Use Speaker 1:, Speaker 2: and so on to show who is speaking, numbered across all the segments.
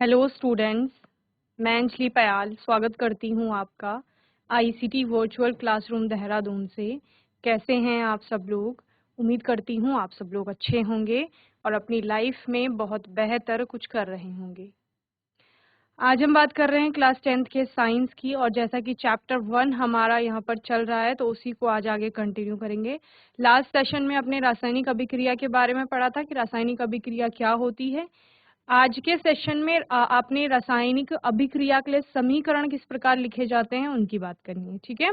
Speaker 1: Hello students, मैं अंजलि पयाल स्वागत करती हूं आपका आईसीटी वर्चुअल क्लासरूम देहरादून से। कैसे हैं आप सब लोग? उम्मीद करती हूं आप सब लोग अच्छे होंगे और अपनी लाइफ में बहुत बेहतर कुछ कर रहे होंगे। आज हम बात कर रहे हैं क्लास 10th के साइंस की, और जैसा कि चैप्टर 1 हमारा यहाँ पर चल रहा है तो उसी को आज आगे कंटिन्यू करेंगे। लास्ट सेशन में अपने रासायनिक अभिक्रिया के बारे में पढ़ा था कि रासायनिक अभिक्रिया क्या होती है। आज के सेशन में आपने रासायनिक अभिक्रिया के लिए समीकरण किस प्रकार लिखे जाते हैं उनकी बात करनी है। ठीक है,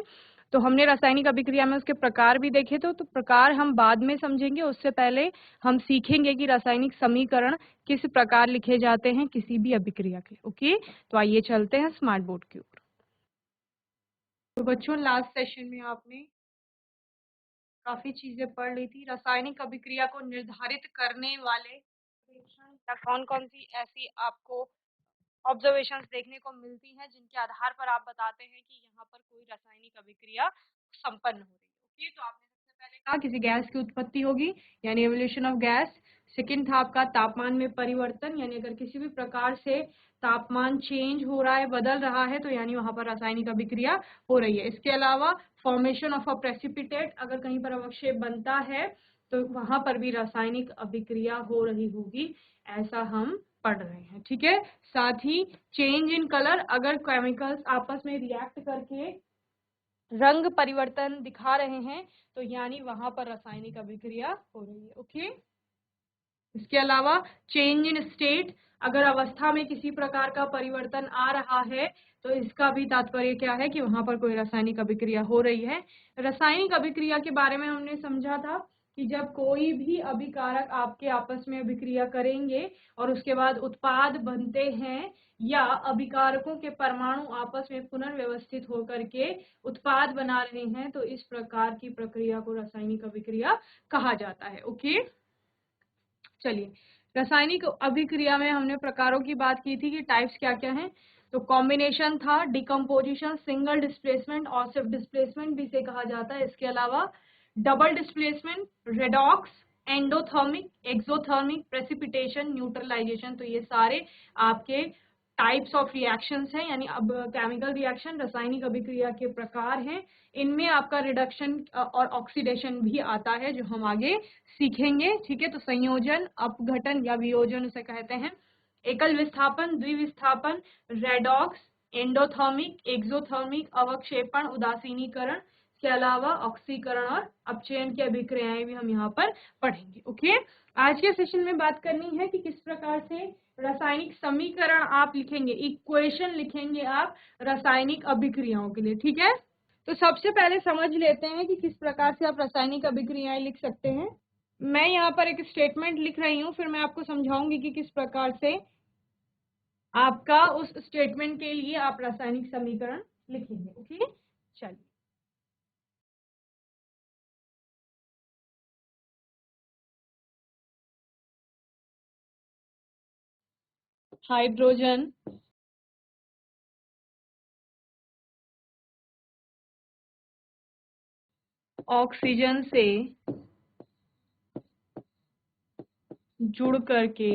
Speaker 1: तो हमने रासायनिक अभिक्रिया में उसके प्रकार भी देखे तो प्रकार हम बाद में समझेंगे। उससे पहले हम सीखेंगे कि रासायनिक समीकरण किस प्रकार लिखे जाते हैं किसी भी अभिक्रिया के। ओके, तो आइए चलते हैं स्मार्ट बोर्ड की ओर। तो बच्चों, लास्ट सेशन में आपने काफी चीजें पढ़ ली थी। रासायनिक अभिक्रिया को निर्धारित करने वाले रिएक्शन या कौन कौन सी ऐसी आपको ऑब्जर्वेशंस देखने को मिलती हैं जिनके आधार पर आप बताते हैं कि यहाँ पर कोई रासायनिक अभिक्रिया संपन्न हो रही है। ओके, तो आपने सबसे पहले कहा किसी गैस की उत्पत्ति होगी यानी एवोल्यूशन ऑफ गैस। सेकंड था आपका तापमान में परिवर्तन, यानी अगर किसी भी प्रकार से तापमान चेंज हो रहा है, बदल रहा है, तो यानी वहां पर रासायनिक अभिक्रिया हो रही है। इसके अलावा फॉर्मेशन ऑफ अ प्रेसिपिटेट, अगर कहीं पर अवक्षेप बनता है तो वहां पर भी रासायनिक अभिक्रिया हो रही होगी, ऐसा हम पढ़ रहे हैं। ठीक है, साथ ही चेंज इन कलर, अगर केमिकल्स आपस में रिएक्ट करके रंग परिवर्तन दिखा रहे हैं तो यानी वहां पर रासायनिक अभिक्रिया हो रही है। ओके, इसके अलावा चेंज इन स्टेट, अगर अवस्था में किसी प्रकार का परिवर्तन आ रहा है तो इसका भी तात्पर्य क्या है कि वहां पर कोई रासायनिक अभिक्रिया हो रही है। रासायनिक अभिक्रिया के बारे में हमने समझा था कि जब कोई भी अभिकारक आपके आपस में अभिक्रिया करेंगे और उसके बाद उत्पाद बनते हैं, या अभिकारकों के परमाणु आपस में पुनर्व्यवस्थित होकर के उत्पाद बना रहे हैं, तो इस प्रकार की प्रक्रिया को रासायनिक अभिक्रिया कहा जाता है। ओके, चलिए, रासायनिक अभिक्रिया में हमने प्रकारों की बात की थी कि टाइप्स क्या क्या हैं। तो कॉम्बिनेशन था, डिकम्पोजिशन, सिंगल डिस्प्लेसमेंट और सिर्फ डिस्प्लेसमेंट भी इसे कहा जाता है। इसके अलावा double displacement, redox, endothermic, exothermic, precipitation, neutralisation, तो ये सारे आपके टाइप्स ऑफ रिएक्शंस हैं, यानी अब केमिकल रिएक्शन रासायनिक अभिक्रिया के प्रकार हैं। इनमें आपका रिडक्शन और ऑक्सीडेशन भी आता है जो हम आगे सीखेंगे। ठीक है, तो संयोजन, अपघटन या वियोजन उसे कहते हैं, एकल विस्थापन, द्विविस्थापन, रेडॉक्स, एंडोथर्मिक, एक्सोथर्मिक, अवक्षेपण, उदासीनीकरण, के अलावा ऑक्सीकरण और अपचयन की अभिक्रियाएं भी हम यहाँ पर पढ़ेंगे। ओके, आज के सेशन में बात करनी है कि किस प्रकार से रासायनिक समीकरण आप लिखेंगे, इक्वेशन लिखेंगे आप रासायनिक अभिक्रियाओं के लिए। ठीक है, तो सबसे पहले समझ लेते हैं कि किस प्रकार से आप रासायनिक अभिक्रियाएं लिख सकते हैं। मैं यहाँ पर एक स्टेटमेंट लिख रही हूँ, फिर मैं आपको समझाऊंगी कि किस प्रकार से आपका उस स्टेटमेंट के लिए आप रासायनिक समीकरण लिखेंगे। ओके, चलिए। हाइड्रोजन ऑक्सीजन से जुड़ करके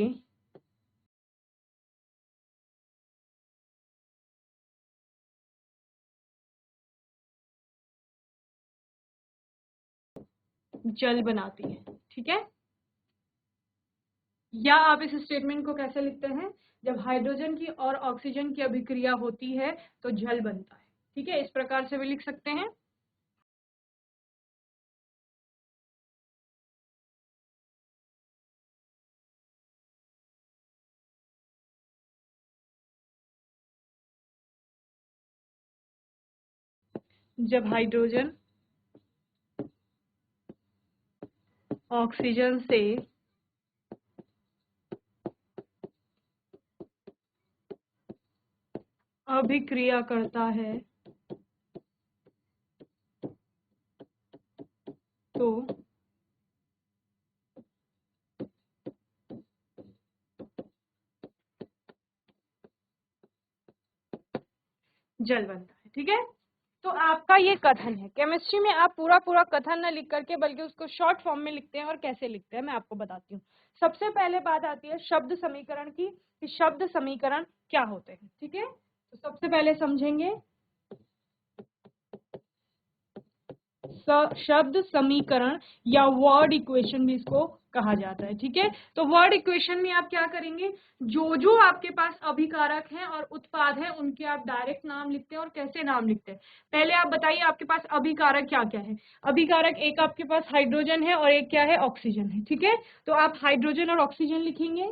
Speaker 1: जल बनाती है। ठीक है, या आप इस स्टेटमेंट को कैसे लिखते हैं, जब हाइड्रोजन की और ऑक्सीजन की अभिक्रिया होती है तो जल बनता है। ठीक है, इस प्रकार से भी लिख सकते हैं। जब हाइड्रोजन ऑक्सीजन से अभिक्रिया करता है तो जल बनता है। ठीक है, तो आपका ये कथन है। केमिस्ट्री में आप पूरा पूरा कथन न लिख करके बल्कि उसको शॉर्ट फॉर्म में लिखते हैं, और कैसे लिखते हैं मैं आपको बताती हूँ। सबसे पहले बात आती है शब्द समीकरण की, कि शब्द समीकरण क्या होते हैं। ठीक है, तो सबसे पहले समझेंगे शब्द समीकरण या वर्ड इक्वेशन भी इसको कहा जाता है। ठीक है, तो वर्ड इक्वेशन में आप क्या करेंगे, जो जो आपके पास अभिकारक हैं और उत्पाद हैं उनके आप डायरेक्ट नाम लिखते हैं। और कैसे नाम लिखते हैं, पहले आप बताइए आपके पास अभिकारक क्या क्या है। अभिकारक एक आपके पास हाइड्रोजन है और एक क्या है, ऑक्सीजन है। ठीक है, तो आप हाइड्रोजन और ऑक्सीजन लिखेंगे।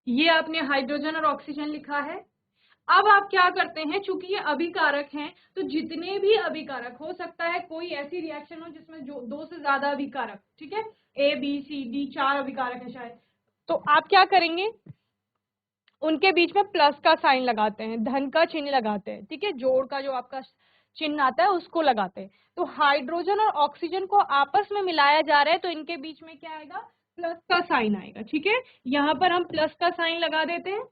Speaker 1: ये आपने हाइड्रोजन और ऑक्सीजन लिखा है। अब आप क्या करते हैं, चूंकि ये अभिकारक हैं तो जितने भी अभिकारक, हो सकता है कोई ऐसी रिएक्शन हो जिसमें जो दो से ज्यादा अभिकारक, ठीक है, A B C D 4 अभिकारक है शायद, तो आप क्या करेंगे, उनके बीच में प्लस का साइन लगाते हैं, धन का चिन्ह लगाते हैं। ठीक है, जोड़ का जो आपका चिन्ह आता है उसको लगाते हैं। तो हाइड्रोजन और ऑक्सीजन को आपस में मिलाया जा रहा है तो इनके बीच में क्या आएगा, प्लस का साइन आएगा। ठीक है, यहाँ पर हम प्लस का साइन लगा देते हैं।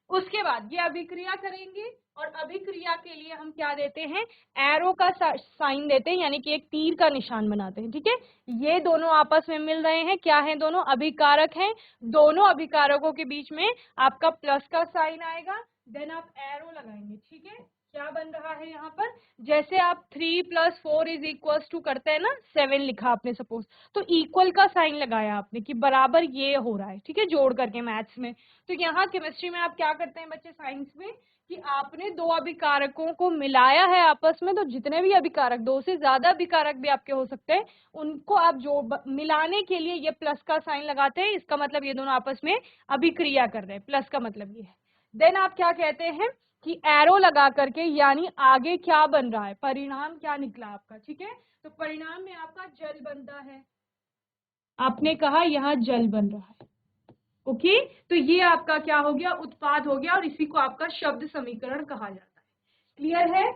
Speaker 1: उसके बाद ये अभिक्रिया करेंगे, और अभिक्रिया के लिए हम क्या देते हैं, एरो का साइन देते हैं, यानी कि एक तीर का निशान बनाते हैं। ठीक है, ये दोनों आपस में मिल रहे हैं, क्या है, दोनों अभिकारक हैं। दोनों अभिकारकों के बीच में आपका प्लस का साइन आएगा, देन आप एरो लगाएंगे। ठीक है, क्या बन रहा है यहाँ पर, जैसे आप 3+4 करते हैं ना, 7 लिखा आपने सपोज, तो इक्वल का साइन लगाया आपने कि बराबर ये हो रहा है। ठीक है, जोड़ करके मैथ्स में। तो यहाँ केमिस्ट्री में आप क्या करते हैं बच्चे, साइंस में, कि आपने दो अभिकारकों को मिलाया है आपस में, तो जितने भी अभिकारक, दो से ज्यादा अभिकारक भी आपके हो सकते हैं, उनको आप जो मिलाने के लिए ये प्लस का साइन लगाते हैं। इसका मतलब ये दोनों आपस में अभिक्रिया कर रहे हैं, प्लस का मतलब ये है। देन आप क्या कहते हैं कि एरो लगा करके, यानी आगे क्या बन रहा है, परिणाम क्या निकला आपका। ठीक है, तो परिणाम में आपका जल बनता है, आपने कहा यहाँ जल बन रहा है। ओके, तो ये आपका क्या हो गया, उत्पाद हो गया, और इसी को आपका शब्द समीकरण कहा जाता है। क्लियर है,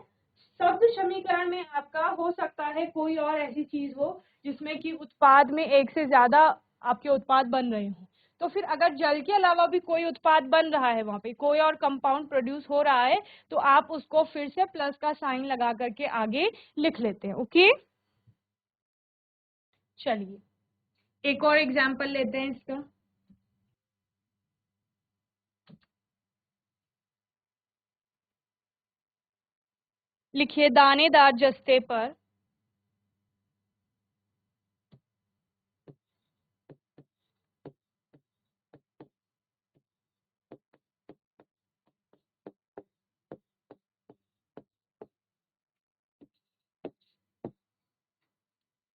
Speaker 1: शब्द समीकरण में आपका हो सकता है कोई और ऐसी चीज हो जिसमें कि उत्पाद में एक से ज्यादा आपके उत्पाद बन रहे हो। तो फिर अगर जल के अलावा भी कोई उत्पाद बन रहा है, वहां पे कोई और कंपाउंड प्रोड्यूस हो रहा है, तो आप उसको फिर से प्लस का साइन लगा करके आगे लिख लेते हैं। ओके, चलिए एक और एग्जाम्पल लेते हैं इसका। लिखिए, दानेदार जस्ते पर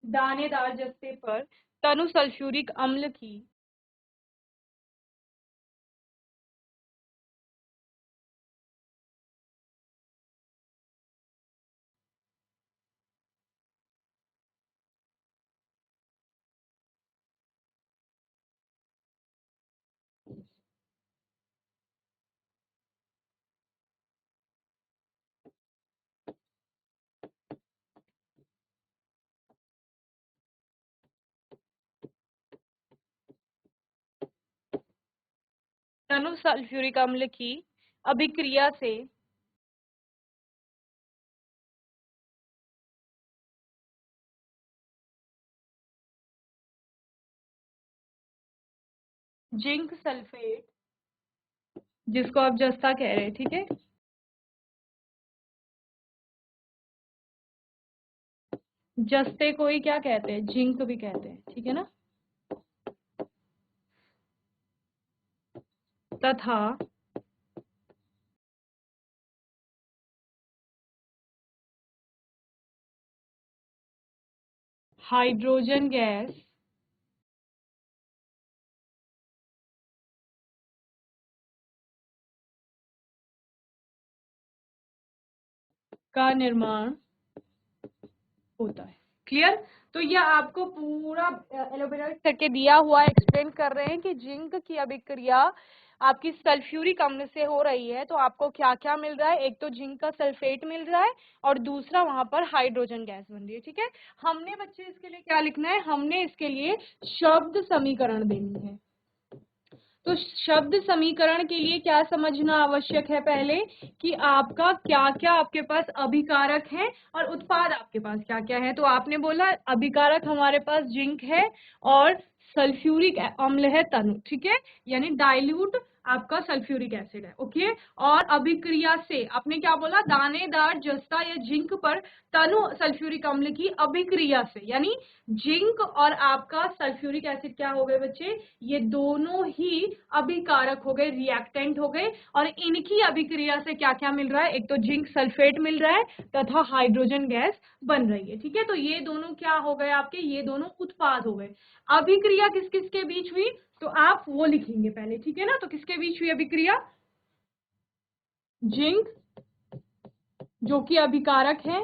Speaker 1: दानेदार जस्ते पर तनु सल्फ्यूरिक अम्ल की तनु सल्फ्यूरिक अम्ल की अभिक्रिया से जिंक सल्फेट, जिसको आप जस्ता कह रहे हैं, ठीक है, जस्ते को ही क्या कहते हैं, जिंक भी कहते हैं। ठीक है ना, तथा हाइड्रोजन गैस का निर्माण होता है। क्लियर, तो यह आपको पूरा एलोबरेट करके दिया हुआ, एक्सप्लेन कर रहे हैं कि जिंक की अभिक्रिया आपकी सल्फ्यूरिक अम्ल से हो रही है, तो आपको क्या क्या मिल रहा है? एक तो जिंक का सल्फेट मिल रहा है और दूसरा वहां पर हाइड्रोजन गैस बन रही है। ठीक है, हमने बच्चे इसके लिए क्या लिखना है? हमने इसके लिए शब्द समीकरण देनी है। तो शब्द समीकरण के लिए क्या समझना आवश्यक है? पहले कि आपका क्या क्या आपके पास अभिकारक है और उत्पाद आपके पास क्या क्या है। तो आपने बोला अभिकारक हमारे पास जिंक है और सल्फ्यूरिक अम्ल है तनु। ठीक है, यानी डाइल्यूट आपका सल्फ्यूरिक एसिड है। ओके, और अभिक्रिया से आपने क्या बोला? दानेदार जस्ता या जिंक पर तनु सल्फ्यूरिक अम्ल की अभिक्रिया से, यानी जिंक और आपका सल्फ्यूरिक एसिड क्या हो गए बच्चे? ये दोनों ही अभिकारक हो गए, रिएक्टेंट हो गए, और इनकी अभिक्रिया से क्या क्या मिल रहा है? एक तो जिंक सल्फेट मिल रहा है तथा हाइड्रोजन गैस बन रही है। ठीक है, तो ये दोनों क्या हो गए आपके? ये दोनों उत्पाद हो गए। अभिक्रिया किस किस के बीच हुई? तो आप वो लिखेंगे पहले। ठीक है ना, तो किसके बीच हुई अभिक्रिया? जिंक जो कि अभिकारक है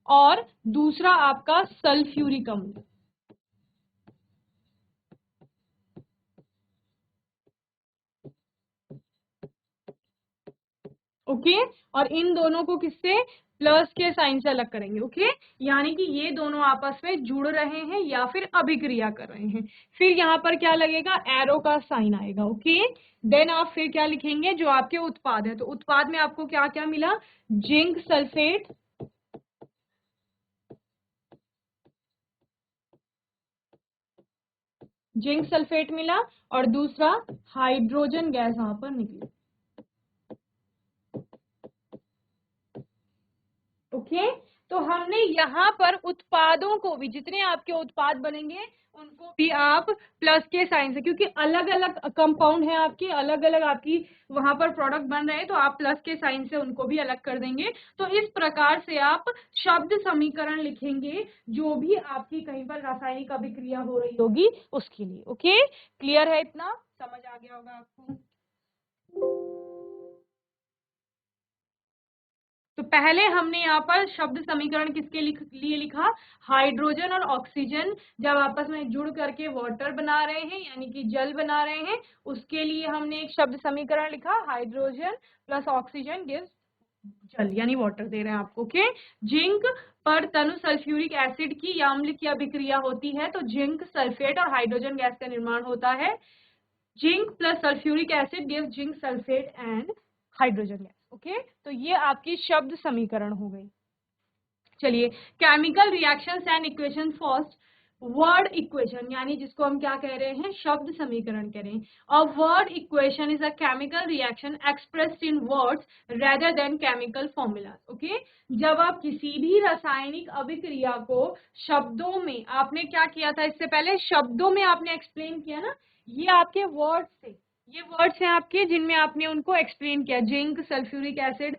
Speaker 1: और दूसरा आपका सल्फ्यूरिक अम्ल। ओके, और इन दोनों को किससे? प्लस के साइन से अलग करेंगे। ओके, यानी कि ये दोनों आपस में जुड़ रहे हैं या फिर अभिक्रिया कर रहे हैं। फिर यहाँ पर क्या लगेगा? एरो का साइन आएगा। ओके, देन आप फिर क्या लिखेंगे? जो आपके उत्पाद है, तो उत्पाद में आपको क्या क्या मिला? जिंक सल्फेट, जिंक सल्फेट मिला और दूसरा हाइड्रोजन गैस वहां पर निकली। ओके, तो हमने यहाँ पर उत्पादों को भी, जितने आपके उत्पाद बनेंगे उनको भी आप प्लस के साइन से, क्योंकि अलग अलग कंपाउंड है आपके, अलग अलग आपकी वहां पर प्रोडक्ट बन रहे हैं, तो आप प्लस के साइन से उनको भी अलग कर देंगे। तो इस प्रकार से आप शब्द समीकरण लिखेंगे जो भी आपकी कहीं पर रासायनिक अभिक्रिया हो रही होगी उसके लिए। ओके, क्लियर है? इतना समझ आ गया होगा आपको। तो पहले हमने यहाँ पर शब्द समीकरण किसके लिए लिखा? हाइड्रोजन और ऑक्सीजन जब आपस में जुड़ करके वाटर बना रहे हैं, यानी कि जल बना रहे हैं, उसके लिए हमने एक शब्द समीकरण लिखा, हाइड्रोजन प्लस ऑक्सीजन गिव्स जल, यानी वाटर दे रहे हैं आपको। ओके, जिंक पर तनु सल्फ्यूरिक एसिड की या अम्ल की अभिक्रिया होती है तो जिंक सल्फेट और हाइड्रोजन गैस का निर्माण होता है। Zinc plus sulphuric acid gives zinc sulphate and hydrogen gas. Okay, तो ये आपकी शब्द समीकरण हो गई। चलिए, chemical reactions and equation first. Word equation, यानी जिसको हम क्या कह रहे हैं? शब्द समीकरण कह रहे हैं। अ word equation is a chemical reaction expressed in words rather than chemical formulas. Okay, जब आप किसी भी रासायनिक अभिक्रिया को शब्दों में, आपने क्या किया था इससे पहले? शब्दों में आपने एक्सप्लेन किया ना, ये आपके वर्ड्स थे, ये वर्ड्स हैं आपके जिनमें आपने उनको एक्सप्लेन किया। जिंक सल्फ्यूरिक एसिड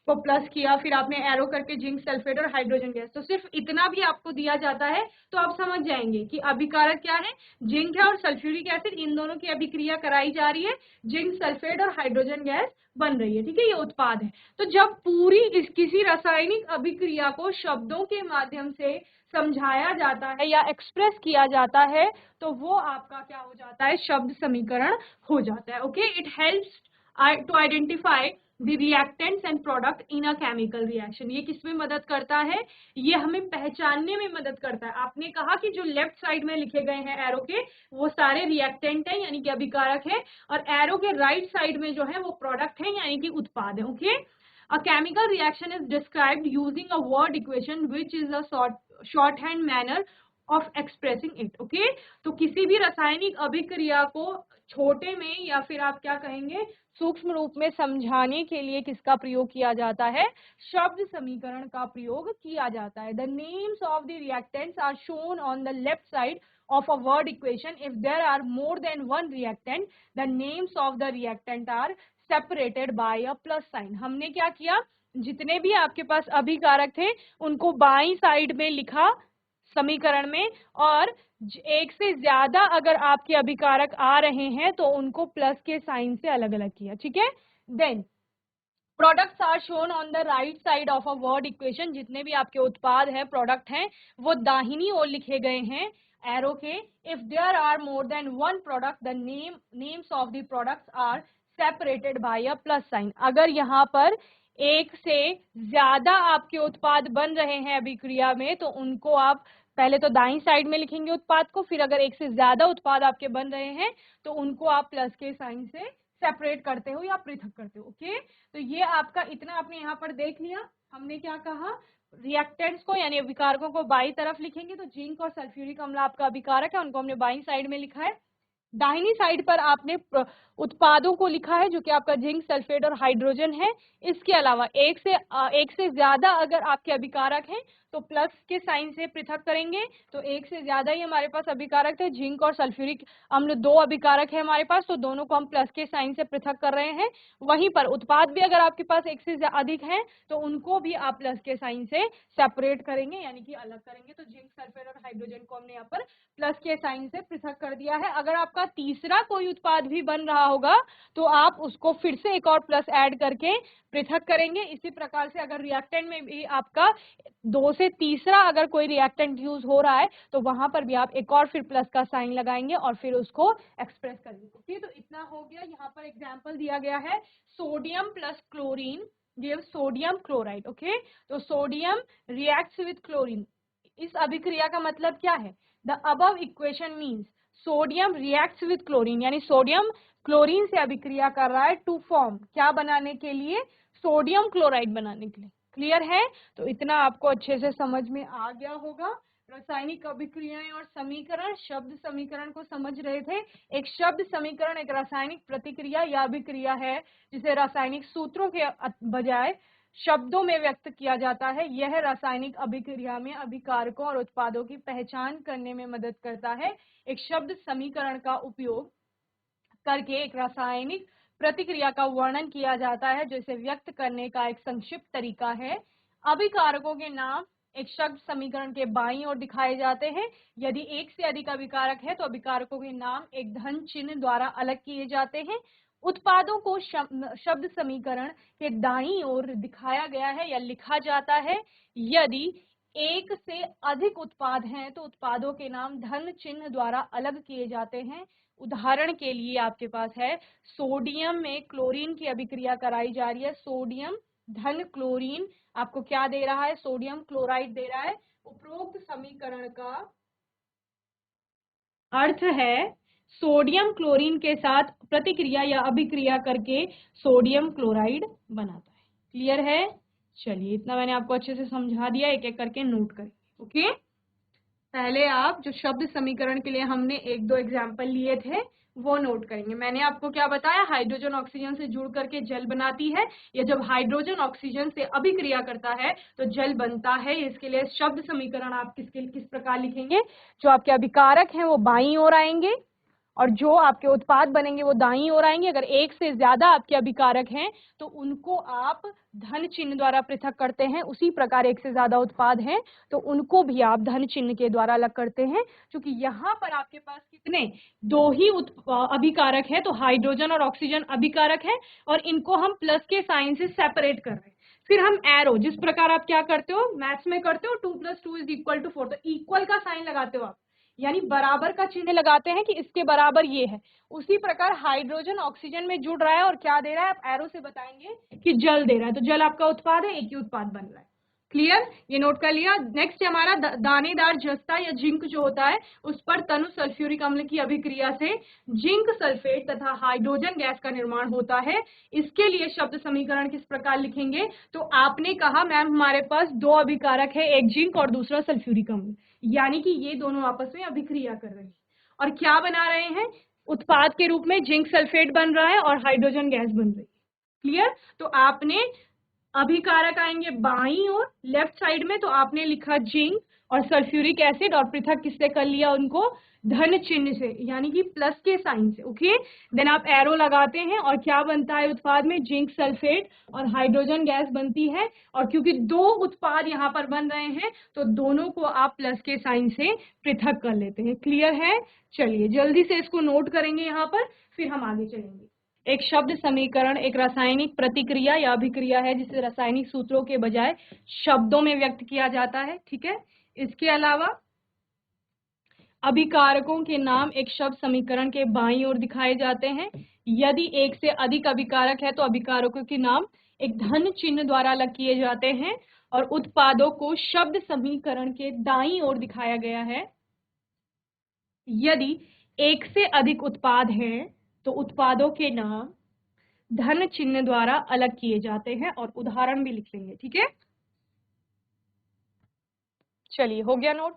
Speaker 1: को प्लस किया, फिर आपने एरो करके जिंक सल्फेट और हाइड्रोजन गैस। तो सिर्फ इतना भी आपको दिया जाता है तो आप समझ जाएंगे कि अभिकारक क्या है? जिंक है और सल्फ्यूरिक एसिड, इन दोनों की अभिक्रिया कराई जा रही है, जिंक सल्फेट और हाइड्रोजन गैस बन रही है। ठीक है, ये उत्पाद है। तो जब पूरी किसी रासायनिक अभिक्रिया को शब्दों के माध्यम से समझाया जाता है या एक्सप्रेस किया जाता है तो वो आपका क्या हो जाता है? शब्द समीकरण हो जाता है। Okay, it helps to identify the reactants and product in a chemical reaction. ये किसमें मदद करता है? ये हमें पहचानने में मदद करता है। आपने कहा कि जो लेफ्ट साइड में लिखे गए हैं एरो के, वो सारे रिएक्टेंट हैं यानी कि अभिकारक है, और एरो के राइट साइड में जो है वो प्रोडक्ट है यानी कि उत्पाद है। Okay, a chemical reaction is described using a word equation which is a short hand manner of expressing it. Okay, तो किसी भी रासायनिक अभिक्रिया को छोटे में या फिर आप क्या कहेंगे, सूक्ष्म रूप में समझाने के लिए किसका प्रयोग किया जाता है? शब्द समीकरण का प्रयोग किया जाता है। The names of the reactants are shown on the left side of a word equation. If there are more than one reactant, the names of the reactant are separated by a plus sign. हमने क्या किया? जितने भी आपके पास अभिकारक थे उनको बाईं साइड में लिखा समीकरण में, और एक से ज्यादा अगर आपके अभिकारक आ रहे हैं तो उनको प्लस के साइन से अलग अलग किया। ठीक है, then products are shown on the right side of a word equation. जितने भी आपके उत्पाद हैं, प्रोडक्ट हैं, वो दाहिनी ओर लिखे गए हैं एरो के। If there are more than one product the names of the products are separated by a plus sign. अगर यहाँ पर एक से ज्यादा आपके उत्पाद बन रहे हैं अभिक्रिया में तो उनको आप पहले तो दाईं साइड में लिखेंगे उत्पाद को, फिर अगर एक से ज्यादा उत्पाद आपके बन रहे हैं तो उनको आप प्लस के साइन से सेपरेट करते हो या पृथक करते हो। ओके, तो ये आपका इतना आपने यहाँ पर देख लिया। हमने क्या कहा, रिएक्टेंट्स को यानी अभिकारकों को बाई तरफ लिखेंगे, तो जिंक और सल्फ्यूरिक अम्ल आपका अभिकारक है, उनको हमने बाई साइड में लिखा है। दाहिनी साइड पर आपने उत्पादों को लिखा है जो कि आपका जिंक, सल्फेट और हाइड्रोजन है। इसके अलावा एक से ज्यादा अगर आपके अभिकारक हैं तो प्लस के साइन से पृथक करेंगे। तो एक से ज्यादा ही हमारे पास अभिकारक थे, जिंक और सल्फ्यूरिक अम्ल दो अभिकारक है हमारे पास, तो दोनों को हम प्लस के साइन से पृथक कर रहे हैं। वहीं पर उत्पाद भी अगर आपके पास एक से अधिक हैं तो उनको भी आप प्लस के साइन से सेपरेट करेंगे यानी कि अलग करेंगे। तो जिंक, सल्फेट और हाइड्रोजन को हमने यहाँ पर प्लस के साइन से पृथक कर दिया है। अगर आपका तीसरा कोई उत्पाद भी बन रहा होगा तो आप उसको फिर से एक और प्लस ऐड करके पृथक करेंगे। इसी प्रकार से अगर रिएक्टेंट में भी आपका दो से तीसरा अगर कोई रिएक्टेंट यूज हो रहा है तो वहां पर भी आप एक और फिर प्लस का साइन लगाएंगे और फिर उसको एक्सप्रेस करेंगे। ओके, तो इतना हो गया। यहाँ पर एग्जाम्पल दिया गया है sodium plus chlorine give sodium chloride. Okay, तो सोडियम रिएक्ट्स विद क्लोरीन, इस अभिक्रिया का मतलब क्या है, the above equation means sodium reacts with chlorine, यानी सोडियम क्लोरीन से अभिक्रिया कर रहा है टू फॉर्म, क्या बनाने के लिए, सोडियम क्लोराइड बनाने के लिए। क्लियर है, तो इतना आपको अच्छे से समझ में आ गया होगा। रासायनिक अभिक्रियाएं और समीकरण, शब्द समीकरण को समझ रहे थे। एक शब्द समीकरण एक रासायनिक प्रतिक्रिया या अभिक्रिया है जिसे रासायनिक सूत्रों के बजाय शब्दों में व्यक्त किया जाता है। यह रासायनिक अभिक्रिया में अभिकारकों और उत्पादों की पहचान करने में मदद करता है। एक शब्द समीकरण का उपयोग करके एक रासायनिक प्रतिक्रिया का वर्णन किया जाता है जो इसे व्यक्त करने का एक संक्षिप्त तरीका है। अभिकारकों के नाम एक शब्द समीकरण के बाईं ओर दिखाए जाते हैं। यदि एक से अधिक अभिकारक है तो अभिकारकों के नाम एक धन चिन्ह द्वारा अलग किए जाते हैं। उत्पादों को शब्द समीकरण के दाईं ओर दिखाया गया है या लिखा जाता है। यदि एक से अधिक उत्पाद हैं तो उत्पादों के नाम धन चिन्ह द्वारा अलग किए जाते हैं। उदाहरण के लिए आपके पास है सोडियम में क्लोरीन की अभिक्रिया कराई जा रही है, सोडियम धन क्लोरीन आपको क्या दे रहा है, सोडियम क्लोराइड दे रहा है। उपरोक्त समीकरण का अर्थ है सोडियम क्लोरीन के साथ प्रतिक्रिया या अभिक्रिया करके सोडियम क्लोराइड बनाता है। क्लियर है, चलिए इतना मैंने आपको अच्छे से समझा दिया, एक एक करके नोट करेंगे। ओके, पहले आप जो शब्द समीकरण के लिए हमने एक दो एग्जाम्पल लिए थे वो नोट करेंगे। मैंने आपको क्या बताया, हाइड्रोजन ऑक्सीजन से जुड़ करके जल बनाती है, या जब हाइड्रोजन ऑक्सीजन से अभिक्रिया करता है तो जल बनता है। इसके लिए शब्द समीकरण आप किस प्रकार लिखेंगे, जो आपके अभिकारक हैं वो बाईं ओर आएंगे और जो आपके उत्पाद बनेंगे वो दाईं ओर आएंगे। अगर एक से ज्यादा आपके अभिकारक हैं तो उनको आप धन चिन्ह द्वारा पृथक करते हैं। उसी प्रकार एक से ज्यादा उत्पाद हैं तो उनको भी आप धन चिन्ह के द्वारा अलग करते हैं। क्योंकि यहाँ पर आपके पास कितने, दो ही अभिकारक है, तो हाइड्रोजन और ऑक्सीजन अभिकारक है और इनको हम प्लस के साइन से सेपरेट कर रहे हैं। फिर हम एरो, जिस प्रकार आप क्या करते हो मैथ्स में करते हो, 2 + 2 = 4, तो इक्वल का साइन लगाते हो आप, यानी बराबर का चिन्ह लगाते हैं कि इसके बराबर ये है। उसी प्रकार हाइड्रोजन ऑक्सीजन में जुड़ रहा है और क्या दे रहा है, आप एरो से बताएंगे कि जल दे रहा है, तो जल आपका उत्पाद है, एक ही उत्पाद बन रहा है। क्लियर, ये नोट कर लिया। नेक्स्ट हमारा दानेदार जस्ता या जिंक जो होता है उस पर तनु सल्फ्यूरिक अम्ल की अभिक्रिया से जिंक सल्फेट तथा हाइड्रोजन गैस का निर्माण होता है। इसके लिए शब्द समीकरण किस प्रकार लिखेंगे, तो आपने कहा मैम हमारे पास दो अभिकारक है, एक जिंक और दूसरा सल्फ्यूरिक अम्ल, यानी कि ये दोनों आपस में अभिक्रिया कर रहे हैं और क्या बना रहे हैं, उत्पाद के रूप में जिंक सल्फेट बन रहा है और हाइड्रोजन गैस बन रही है। क्लियर, तो आपने अभिकारक आएंगे बाईं ओर लेफ्ट साइड में, तो आपने लिखा जिंक और सल्फ्यूरिक एसिड और पृथक किससे कर लिया उनको, धन चिन्ह से, यानी कि प्लस के साइन से। ओके, देन आप एरो लगाते हैं और क्या बनता है उत्पाद में, जिंक सल्फेट और हाइड्रोजन गैस बनती है। और क्योंकि दो उत्पाद यहाँ पर बन रहे हैं तो दोनों को आप प्लस के साइन से पृथक कर लेते हैं। क्लियर है, चलिए जल्दी से इसको नोट करेंगे यहाँ पर, फिर हम आगे चलेंगे। एक शब्द समीकरण एक रासायनिक प्रतिक्रिया या अभिक्रिया है जिसे रासायनिक सूत्रों के बजाय शब्दों में व्यक्त किया जाता है। ठीक है, इसके अलावा अभिकारकों के नाम एक शब्द समीकरण के बाईं ओर दिखाए जाते हैं। यदि एक से अधिक अभिकारक है तो अभिकारकों के नाम एक धन चिन्ह द्वारा अलग किए जाते हैं और उत्पादों को शब्द समीकरण के दाईं ओर दिखाया गया है। यदि एक से अधिक उत्पाद हैं तो उत्पादों के नाम धन चिन्ह द्वारा अलग किए जाते हैं और उदाहरण भी लिख लेंगे। ठीक है, चलिए हो गया नोट।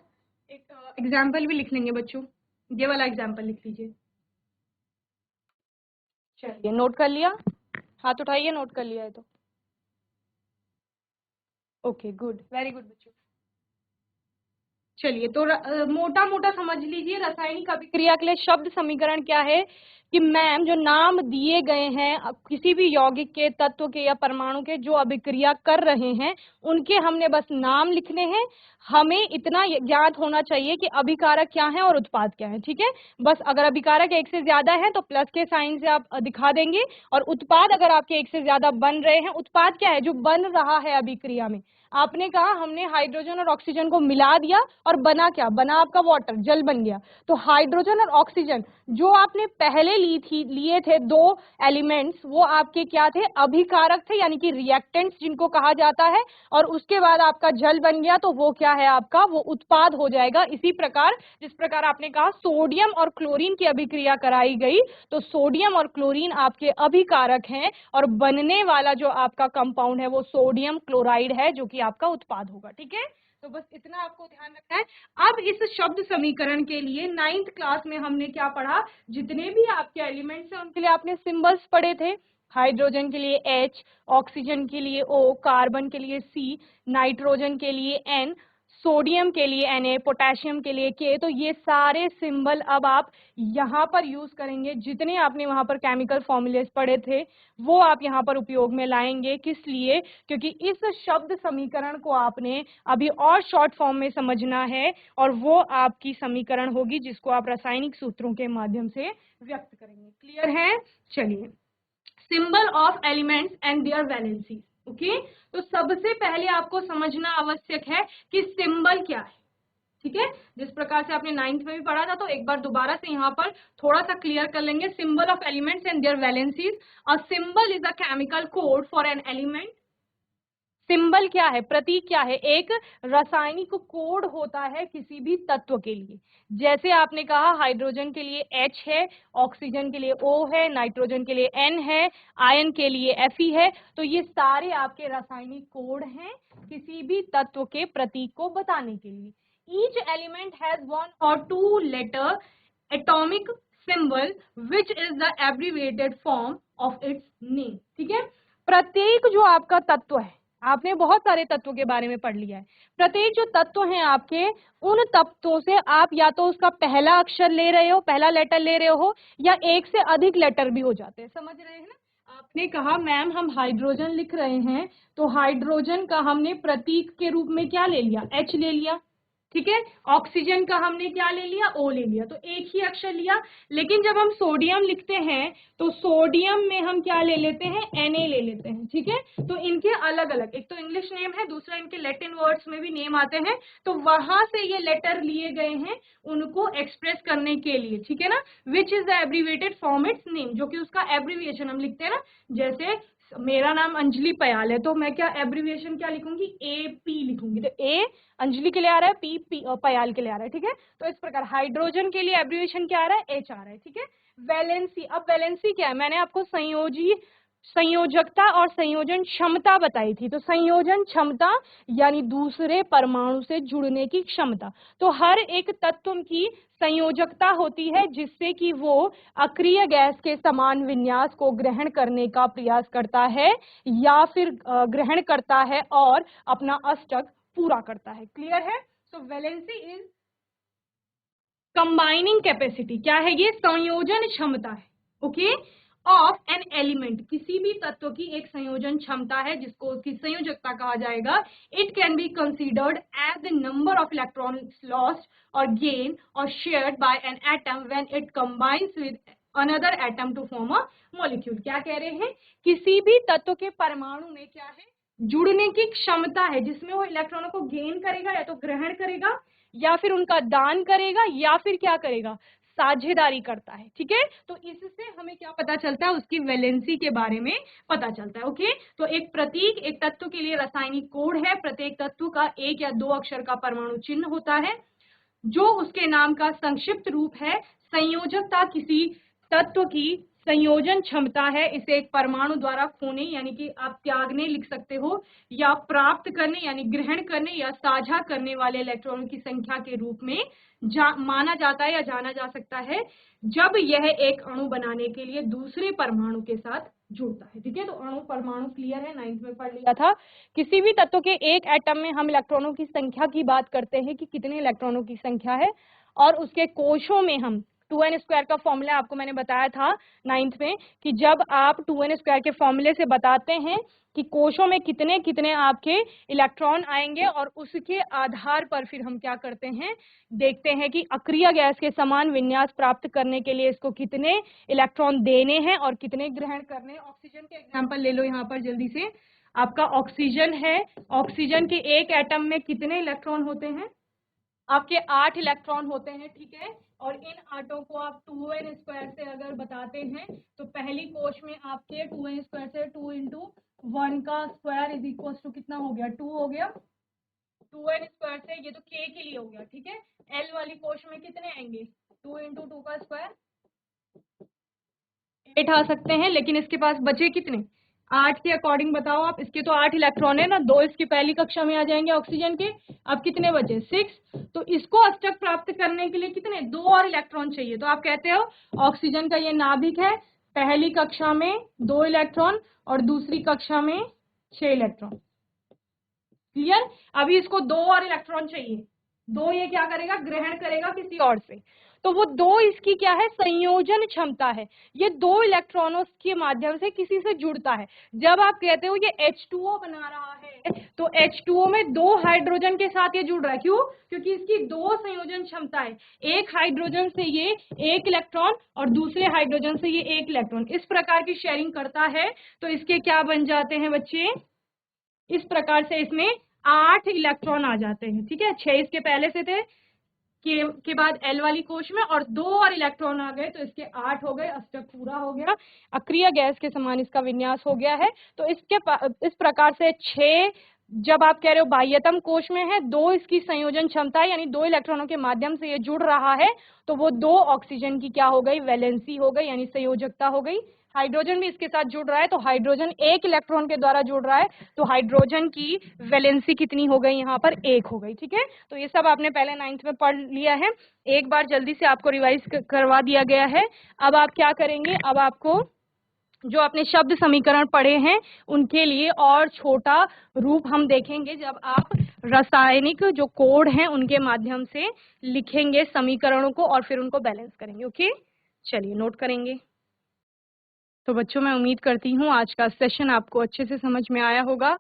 Speaker 1: एक एग्जाम्पल भी लिख लेंगे बच्चों, ये वाला एग्जाम्पल लिख लीजिए। चलिए नोट कर लिया, हाथ उठाइए, नोट कर लिया है तो ओके गुड, वेरी गुड बच्चों। चलिए तो मोटा मोटा समझ लीजिए रासायनिक अभिक्रिया के लिए शब्द समीकरण क्या है कि मैम जो नाम दिए गए हैं किसी भी यौगिक के, तत्व के या परमाणु के जो अभिक्रिया कर रहे हैं उनके हमने बस नाम लिखने हैं। हमें इतना ज्ञात होना चाहिए कि अभिकारक क्या है और उत्पाद क्या है। ठीक है, बस अगर अभिकारक एक से ज्यादा है तो प्लस के साइन से आप दिखा देंगे, और उत्पाद अगर आपके एक से ज्यादा बन रहे हैं, उत्पाद क्या है जो बन रहा है अभिक्रिया में। आपने कहा हमने हाइड्रोजन और ऑक्सीजन को मिला दिया और बना क्या, बना आपका वाटर, जल बन गया। तो हाइड्रोजन और ऑक्सीजन जो आपने पहले लिए थे दो एलिमेंट्स, वो आपके क्या थे, अभिकारक थे, यानी कि रिएक्टेंट्स जिनको कहा जाता है। और उसके बाद आपका जल बन गया तो वो क्या है आपका, वो उत्पाद हो जाएगा। इसी प्रकार जिस प्रकार आपने कहा सोडियम और क्लोरीन की अभिक्रिया कराई गई तो सोडियम और क्लोरीन आपके अभिकारक हैं और बनने वाला जो आपका कंपाउंड है वो सोडियम क्लोराइड है जो कि आपका उत्पाद होगा। ठीक है, तो बस इतना आपको ध्यान रखना है। अब इस शब्द समीकरण के लिए 9th क्लास में हमने क्या पढ़ा, जितने भी आपके एलिमेंट्स हैं उनके लिए आपने सिंबल्स पढ़े थे। हाइड्रोजन के लिए H, ऑक्सीजन के लिए O, कार्बन के लिए C, नाइट्रोजन के लिए N, सोडियम के लिए Na, पोटेशियम के लिए K। तो ये सारे सिंबल अब आप यहाँ पर यूज करेंगे। जितने आपने वहां पर केमिकल फॉर्मूलेस पढ़े थे वो आप यहाँ पर उपयोग में लाएंगे। किस लिए, क्योंकि इस शब्द समीकरण को आपने अभी और शॉर्ट फॉर्म में समझना है और वो आपकी समीकरण होगी जिसको आप रासायनिक सूत्रों के माध्यम से व्यक्त करेंगे। क्लियर है? चलिए, symbol of elements and their valency. Okay, तो सबसे पहले आपको समझना आवश्यक है कि सिंबल क्या है। ठीक है, जिस प्रकार से आपने 9th में भी पढ़ा था तो एक बार दोबारा से यहाँ पर थोड़ा सा क्लियर कर लेंगे। Symbol of elements and their valencies. A symbol is a chemical code for an element. Symbol क्या है, प्रतीक क्या है, एक रासायनिक कोड होता है किसी भी तत्व के लिए। जैसे आपने कहा हाइड्रोजन के लिए H है, ऑक्सीजन के लिए O है, नाइट्रोजन के लिए N है, आयन के लिए Fe है। तो ये सारे आपके रासायनिक कोड हैं किसी भी तत्व के प्रतीक को बताने के लिए। Each element has 1 or 2 letter atomic symbol which is the abbreviated form of its name. ठीक है, प्रत्येक जो आपका तत्व है, आपने बहुत सारे तत्वों के बारे में पढ़ लिया है, प्रत्येक जो तत्व हैं आपके, उन तत्वों से आप या तो उसका पहला अक्षर ले रहे हो, पहला लेटर ले रहे हो, या एक से अधिक लेटर भी हो जाते हैं। समझ रहे हैं ना? आपने कहा मैम हम हाइड्रोजन लिख रहे हैं तो हाइड्रोजन का हमने प्रतीक के रूप में क्या ले लिया, H ले लिया। ठीक है, ऑक्सीजन का हमने क्या ले लिया, O ले लिया, तो एक ही अक्षर लिया। लेकिन जब हम सोडियम लिखते हैं तो सोडियम में हम क्या ले लेते हैं, Na ले लेते हैं। ठीक है, तो इनके अलग अलग, एक तो इंग्लिश नेम है, दूसरा इनके लैटिन वर्ड्स में भी नेम आते हैं। तो वहां से ये लेटर लिए गए हैं उनको एक्सप्रेस करने के लिए। ठीक है ना, विच is the abbreviated form it's name, जो कि उसका एब्रीविएशन हम लिखते हैं ना। जैसे मेरा नाम अंजलि पयाल है तो मैं क्या एब्रीविएशन क्या लिखूंगी, AP लिखूंगी। तो A अंजलि के लिए आ रहा है, P पयाल के लिए आ रहा है। ठीक है, तो इस प्रकार हाइड्रोजन के लिए एब्रीविएशन क्या आ रहा है, H आ रहा है। ठीक है, वैलेंसी। अब वैलेंसी क्या है, मैंने आपको संयोजकता और संयोजन क्षमता बताई थी। तो संयोजन क्षमता यानी दूसरे परमाणु से जुड़ने की क्षमता। तो हर एक तत्व की संयोजकता होती है जिससे कि वो अक्रिय गैस के समान विन्यास को ग्रहण करने का प्रयास करता है या फिर ग्रहण करता है और अपना अष्टक पूरा करता है। क्लियर है? सो वैलेंसी इज कंबाइनिंग कैपेसिटी। क्या है ये, संयोजन क्षमता है। ओके, ऑफ एन एलिमेंट, किसी भी तत्व की एक संयोजन क्षमता है जिसको उसकी संयोजकता कहा जाएगा। It can be considered as the number of electrons lost or gain or shared by an atom when it combines with another atom to form a molecule. क्या कह रहे हैं, किसी भी तत्व के परमाणु में क्या है, जुड़ने की क्षमता है जिसमें वो इलेक्ट्रॉनों को गेन करेगा या तो ग्रहण करेगा या फिर उनका दान करेगा या फिर क्या करेगा, साझेदारी करता है। ठीक है, तो इससे हमें क्या पता चलता है, उसकी वैलेंसी के बारे में पता चलता है। ओके, तो एक प्रतीक एक तत्व के लिए रासायनिक कोड है। प्रत्येक तत्व का एक या दो अक्षर का परमाणु चिन्ह होता है जो उसके नाम का संक्षिप्त रूप है। संयोजकता किसी तत्व की संयोजन क्षमता है। इसे एक परमाणु द्वारा खोने यानी कि आप त्यागने लिख सकते हो, या प्राप्त करने यानी ग्रहण करने या साझा करने वाले इलेक्ट्रॉनों की संख्या के रूप में माना जाता है या जाना जा सकता है, जब यह एक अणु बनाने के लिए दूसरे परमाणु के साथ जुड़ता है। ठीक है, तो अणु परमाणु क्लियर है, 9th में पढ़ लिया था। किसी भी तत्व के एक एटम में हम इलेक्ट्रॉनों की संख्या की बात करते हैं कि कितने इलेक्ट्रॉनों की संख्या है, और उसके कोशों में हम 2n² का फॉर्मूला आपको मैंने बताया था 9th में कि जब आप 2n² के फॉर्मूले से बताते हैं कि कोशों में कितने कितने आपके इलेक्ट्रॉन आएंगे, और उसके आधार पर फिर हम क्या करते हैं, देखते हैं कि अक्रिय गैस के समान विन्यास प्राप्त करने के लिए इसको कितने इलेक्ट्रॉन देने हैं और कितने ग्रहण करने हैं। ऑक्सीजन के एग्जाम्पल ले लो यहाँ पर जल्दी से। आपका ऑक्सीजन है, ऑक्सीजन के एक एटम में कितने इलेक्ट्रॉन होते हैं, आपके 8 इलेक्ट्रॉन होते हैं। ठीक है, और इन 8 को आप 2n² से अगर बताते हैं तो पहली कोश में आपके 2n² से 2 × 1 का स्क्वायर इज इक्वल टू कितना हो गया, 2 हो गया। 2n² से ये तो k के लिए हो गया। ठीक है, l वाली कोश में कितने आएंगे, 2 × 2 का स्क्वायर 8 आ सकते हैं, लेकिन इसके पास बचे कितने, 8 के अकॉर्डिंग बताओ आप। इसके तो 8 इलेक्ट्रॉन है ना, 2 इसकी पहली कक्षा में आ जाएंगे ऑक्सीजन के। अब कितने बचे, 6। तो इसको अष्टक प्राप्त करने के लिए कितने, 2 और इलेक्ट्रॉन चाहिए। तो आप कहते हो ऑक्सीजन का ये नाभिक है, पहली कक्षा में 2 इलेक्ट्रॉन और दूसरी कक्षा में 6 इलेक्ट्रॉन। क्लियर, अभी इसको 2 और इलेक्ट्रॉन चाहिए, 2 ये क्या करेगा, ग्रहण करेगा किसी और से। तो वो 2 इसकी क्या है, संयोजन क्षमता है। ये 2 इलेक्ट्रॉनों के माध्यम से किसी से जुड़ता है। जब आप कहते हो ये H2O बना रहा है, तो H2O में 2 हाइड्रोजन के साथ ये जुड़ रहा है। क्यों, क्योंकि इसकी 2 संयोजन क्षमता है। एक हाइड्रोजन से ये 1 इलेक्ट्रॉन और दूसरे हाइड्रोजन से ये 1 इलेक्ट्रॉन, इस प्रकार की शेयरिंग करता है। तो इसके क्या बन जाते हैं बच्चे, इस प्रकार से इसमें 8 इलेक्ट्रॉन आ जाते हैं। ठीक है, 6 इसके पहले से थे, के बाद L वाली कोश में, और 2 और इलेक्ट्रॉन आ गए तो इसके 8 हो गए, अष्टक पूरा हो गया, अक्रिय गैस के समान इसका विन्यास हो गया है। तो इस प्रकार से 6 जब आप कह रहे हो बाह्यतम कोश में है, 2 इसकी संयोजन क्षमता है, यानी 2 इलेक्ट्रॉनों के माध्यम से ये जुड़ रहा है, तो वो 2 ऑक्सीजन की क्या हो गई, वैलेंसी हो गई, यानी संयोजकता हो गई। हाइड्रोजन भी इसके साथ जुड़ रहा है, तो हाइड्रोजन 1 इलेक्ट्रॉन के द्वारा जुड़ रहा है, तो हाइड्रोजन की वैलेंसी कितनी हो गई, यहाँ पर 1 हो गई। ठीक है, तो ये सब आपने पहले 9th में पढ़ लिया है, एक बार जल्दी से आपको रिवाइज करवा दिया गया है। अब आप क्या करेंगे, अब आपको जो आपने शब्द समीकरण पढ़े हैं उनके लिए और छोटा रूप हम देखेंगे, जब आप रासायनिक जो कोड हैं उनके माध्यम से लिखेंगे समीकरणों को और फिर उनको बैलेंस करेंगे। ओके, चलिए नोट करेंगे। तो बच्चों, मैं उम्मीद करती हूँ आज का सेशन आपको अच्छे से समझ में आया होगा।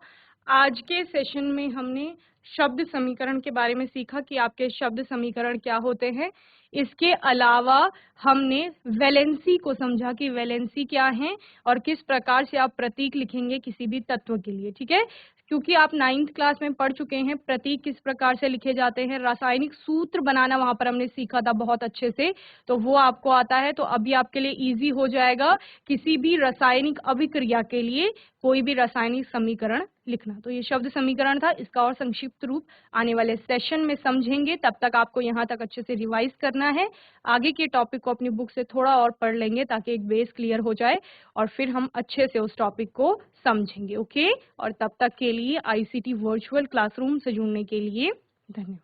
Speaker 1: आज के सेशन में हमने शब्द समीकरण के बारे में सीखा कि आपके शब्द समीकरण क्या होते हैं। इसके अलावा हमने वैलेंसी को समझा कि वैलेंसी क्या है और किस प्रकार से आप प्रतीक लिखेंगे किसी भी तत्व के लिए। ठीक है, क्योंकि आप 9th क्लास में पढ़ चुके हैं प्रतीक किस प्रकार से लिखे जाते हैं, रासायनिक सूत्र बनाना वहां पर हमने सीखा था बहुत अच्छे से, तो वो आपको आता है। तो अभी आपके लिए इजी हो जाएगा किसी भी रासायनिक अभिक्रिया के लिए कोई भी रासायनिक समीकरण लिखना। तो ये शब्द समीकरण था, इसका और संक्षिप्त रूप आने वाले सेशन में समझेंगे। तब तक आपको यहाँ तक अच्छे से रिवाइज करना है, आगे के टॉपिक को अपनी बुक से थोड़ा और पढ़ लेंगे ताकि एक बेस क्लियर हो जाए और फिर हम अच्छे से उस टॉपिक को समझेंगे। ओके, और तब तक के लिए ICT वर्चुअल क्लासरूम से जुड़ने के लिए धन्यवाद।